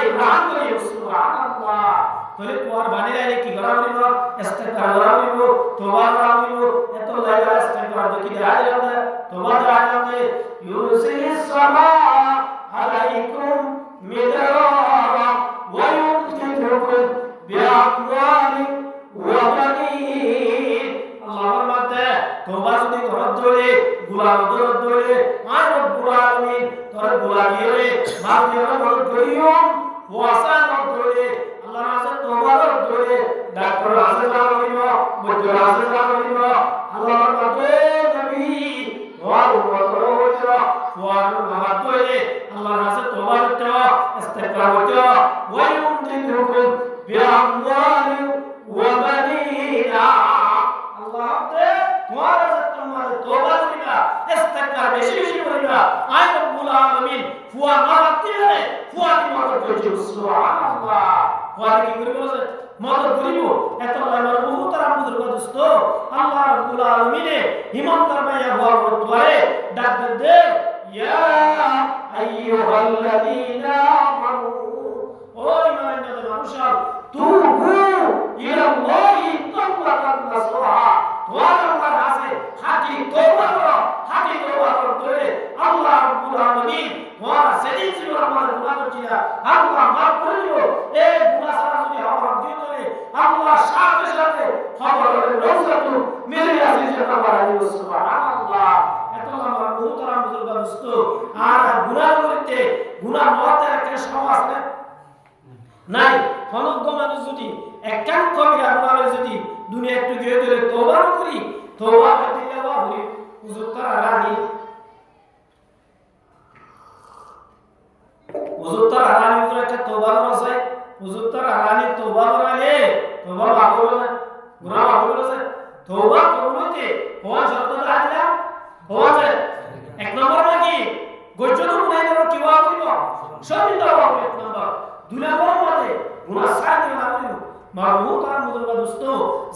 গ্রহণ করি সুবহানাল্লাহ তোরে কোয়ার বানিয়ে কি করা হইব ইস্তেগফার করা হইব তওবা করা হইব এত লাগা ইস্তেগফার দেখি দেয়া যাবে তওবা দেয়া যাবে ইউরসিলিস সামা আলাইকুম মিদরারা ওয়া ইউমদিদুকুম বিআমওয়ালিন ওয়া বানিন আল্লাহর মাতে তওবা যদি করত ধরে গুনাহ দরদ ধরে আর রব্বুল আলামিন তোর গুনাহ দিয়ে মাফ দিয়ে বড় করিও ওয়াসা ধরে আল্লাহর কাছে তওবা ধরে ডাক্তার কাছে যাওয়া হইব বৈদ্য কাছে যাওয়া হইব আল্লাহর মাতে নবী ওয়ার ওয়ার হইব ওয়ার মাফ ধরে আল্লাহর কাছে তওবা করতে ইস্তেগফার করতে ওয়া ইউমদিদুকুম বিআমওয়ালিন ওয়া বানিনা আল্লাহ তে তোমার কাছে তোমার তওবা করিবা ইস্তেগফার বেশি বেশি করিবা আয় রব্বুল আলামিন ফুয়া মারতে রে ফুয়া কি মদদ করছে সুবহানাল্লাহ ফুয়া কি করিব মদদ করিব এত আমার বহুত রামুদের দোস্ত আল্লাহ রব্বুল আলামিন ইমানদার ভাইয়া ফুয়া বলে ডাক দে ইয়া আইয়ুহাল্লাযীনা আমানু ও ইমানদার মানুষরা তুবু ইলাল্লাহি তাওবাতান নাসুহা তোমরা আল্লাহর কাছে হাকি তওবা করো হাকি তওবা করতে আল্লাহ রাব্বুল আলামিন তোমরা সেদিন জীবন আমাদের গুনাহ করিয়া আল্লাহ মাফ করে দিও এই গুনাহ সারা যদি আমরা দিয়ে দেবে আল্লাহ সাথে সাথে খবর করে রওজাতু মেরে আসে যে খবর আইব সুবহানাল্লাহ এত আমার মুহতারাম বুজুর্গ দোস্ত আর গুনাহ করতে গুনাহ মতে একটা সমাজ নাই হনজ্ঞ মানুষ যদি একান্ত কবিরা গুনাহ যদি দুনিয়া একটু গিয়ে দিলে তওবা করি তওবা দিলে বা হরি হুজুর তারা রানী হুজুর তারা রানী হুজুর একটা তওবা আছে হুজুর তারা রানী তওবা করালে তওবা ভালো না গুনাহ ভালো আছে তওবা করতে কোন শর্তটা আছে কোন এক নম্বর নাকি গজ্জন গুনাহ করব কি হওয়া হইব সবই তওবা এক নম্বর দুই নম্বর মতে গুনাহ সাথে না হইব মারুত আর মুজুরবা দোস্ত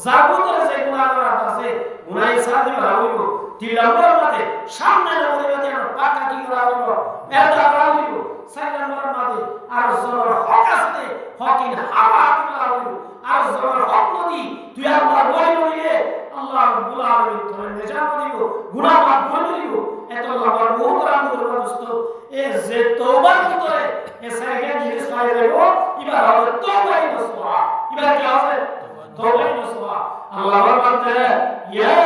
জাবুতরে যে গুনাহ করা আছে গুনাহ সাথে না হইব তিন নম্বর মতে সামনে না হইব যেন পাকা কি করা হইব এটা করা হইব চার নম্বর মতে আর জোর হক আছে হকিন হাওয়া করা হইব আর জোর হক নদী তুই আল্লাহ বলি বলিয়ে আল্লাহ রাব্বুল আলামিন তোর নেজাত দিব গুনাহ মাফ করে দিব এত আমার মুহতারাম মুজুরবা দোস্ত এ যে তওবা করে এ সাইকে জিনিস পাই যাইব এবার হবে তওবাই নসুহা এবার কি হবে তওবাই নসুহা আল্লাহ বলতে ইয়া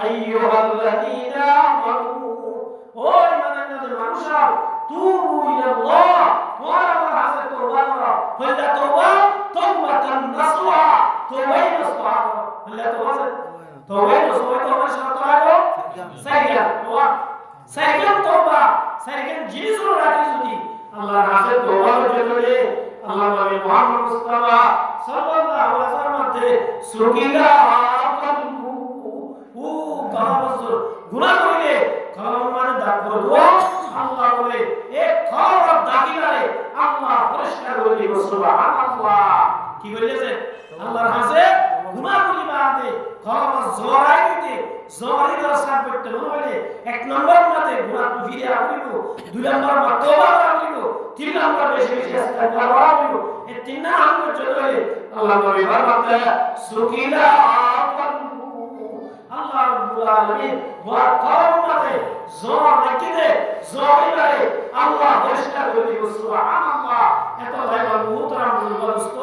আইয়ুহাল্লাযীনা আমানু ও ইমানদার মানুষরা তুবু ইলাল্লাহ ওয়া আল্লাহর কাছে তওবা করো হইলা তওবা তাওবাতান নাসুহা তওবাই নসুহা হইলা তওবাই নসুহা তওবা শর্ত লাগো সাইকেল ওয়া সাইকেল তওবা সাইকেল জিনিস রাখি যদি আল্লাহর কাছে তওবা করতে আল্লাহ নবী মুহাম্মদ মুস্তাফা সাল্লাল্লাহু আলাইহি ওয়াসাল্লাম মধ্যে সুকিলা কলবু ও কাবজুর গুনাহ করিলে কলম মানে দাগ করে দো আল্লাহ বলে এক খবর দাগিলারে আল্লাহ পরিষ্কার করে দিব সুবহানাল্লাহ কি বলেছে আল্লাহর কাছে গুনাহ করিবা আদে কলম জোরাই দিতে জোরাই দেওয়ার সাথ করতে বলে এক নম্বর মতে গুনাহ ফিরে আনিব দুই নম্বর মতে তওবা করিব তিন নম্বর বেশি বেশি ইস্তেগফার করিব এই তিন নম্বর যদি আল্লাহ নবী ফরমাতে সুকিলা কলবু আল্লাহ রাব্বুল আলামিন ওয়া কওমাতে জোর রাখিতে জোরিবারে আল্লাহ পরিষ্কার করে দিব সুবহানাল্লাহ এত ভাইবার মুহতারাম দোস্ত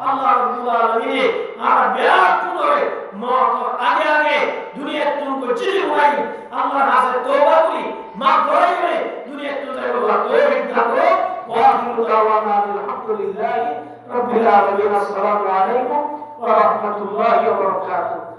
আল্লাহ রাব্বুল আলামিন আর বিরাট করে মত আগে আগে দুনিয়া তুমকো চিনি হুয়াই আল্লাহর কাছে তওবা করি মাফ করে দিবে দুনিয়া তুমকো আল্লাহ তৌফিক দাও ওয়া আখিরু দাওয়ানা আলহামদুলিল্লাহি রাব্বিল আলামিন আসসালামু আলাইকুম ওয়া রাহমাতুল্লাহি ওয়া বারাকাতুহু